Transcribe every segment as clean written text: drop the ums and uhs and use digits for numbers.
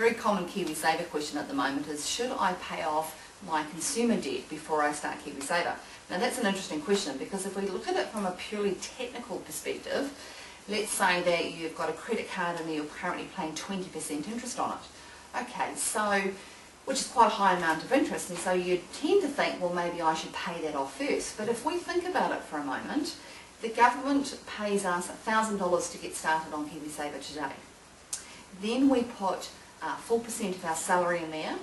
very common Kiwisaver question at the moment is, should I pay off my consumer debt before I start Kiwisaver? Now that's an interesting question, because if we look at it from a purely technical perspective, let's say that you've got a credit card and you're currently paying 20% interest on it. Okay, so, which is quite a high amount of interest, and so you tend to think, well, maybe I should pay that off first. But if we think about it for a moment, the government pays us $1,000 to get started on Kiwisaver today. Then we put 4% of our salary in there.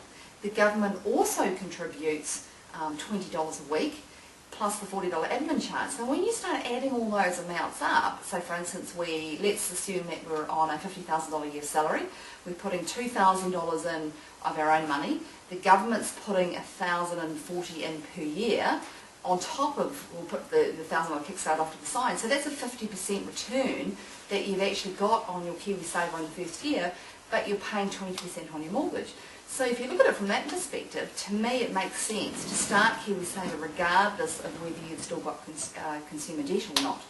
The government also contributes $20 a week, plus the $40 admin charge. So when you start adding all those amounts up, so for instance, let's assume that we're on a $50,000 a year salary, we're putting $2,000 in of our own money, the government's putting $1,040 in per year, on top of, we'll put the $1,000 kickstart off to the side, so that's a 50% return that you've actually got on your Kiwisaver in the first year, but you're paying 20% on your mortgage. So if you look at it from that perspective, to me it makes sense to start Kiwisaver regardless of whether you've still got consumer debt or not.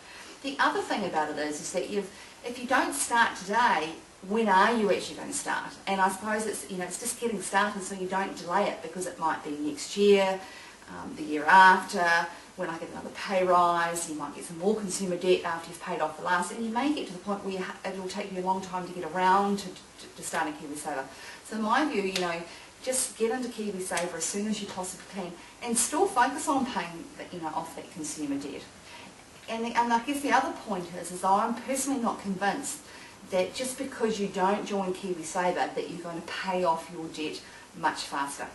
The other thing about it is that if you don't start today, when are you actually going to start? And I suppose it's just getting started, so you don't delay it, because it might be next year, the year after, when I get another pay rise, you might get some more consumer debt after you've paid off the last, and you may get to the point where it will take you a long time to get around to starting Kiwisaver. So in my view, just get into Kiwisaver as soon as you possibly can, and still focus on paying off that consumer debt. And I guess the other point is I'm personally not convinced that just because you don't join Kiwisaver that you're going to pay off your debt much faster.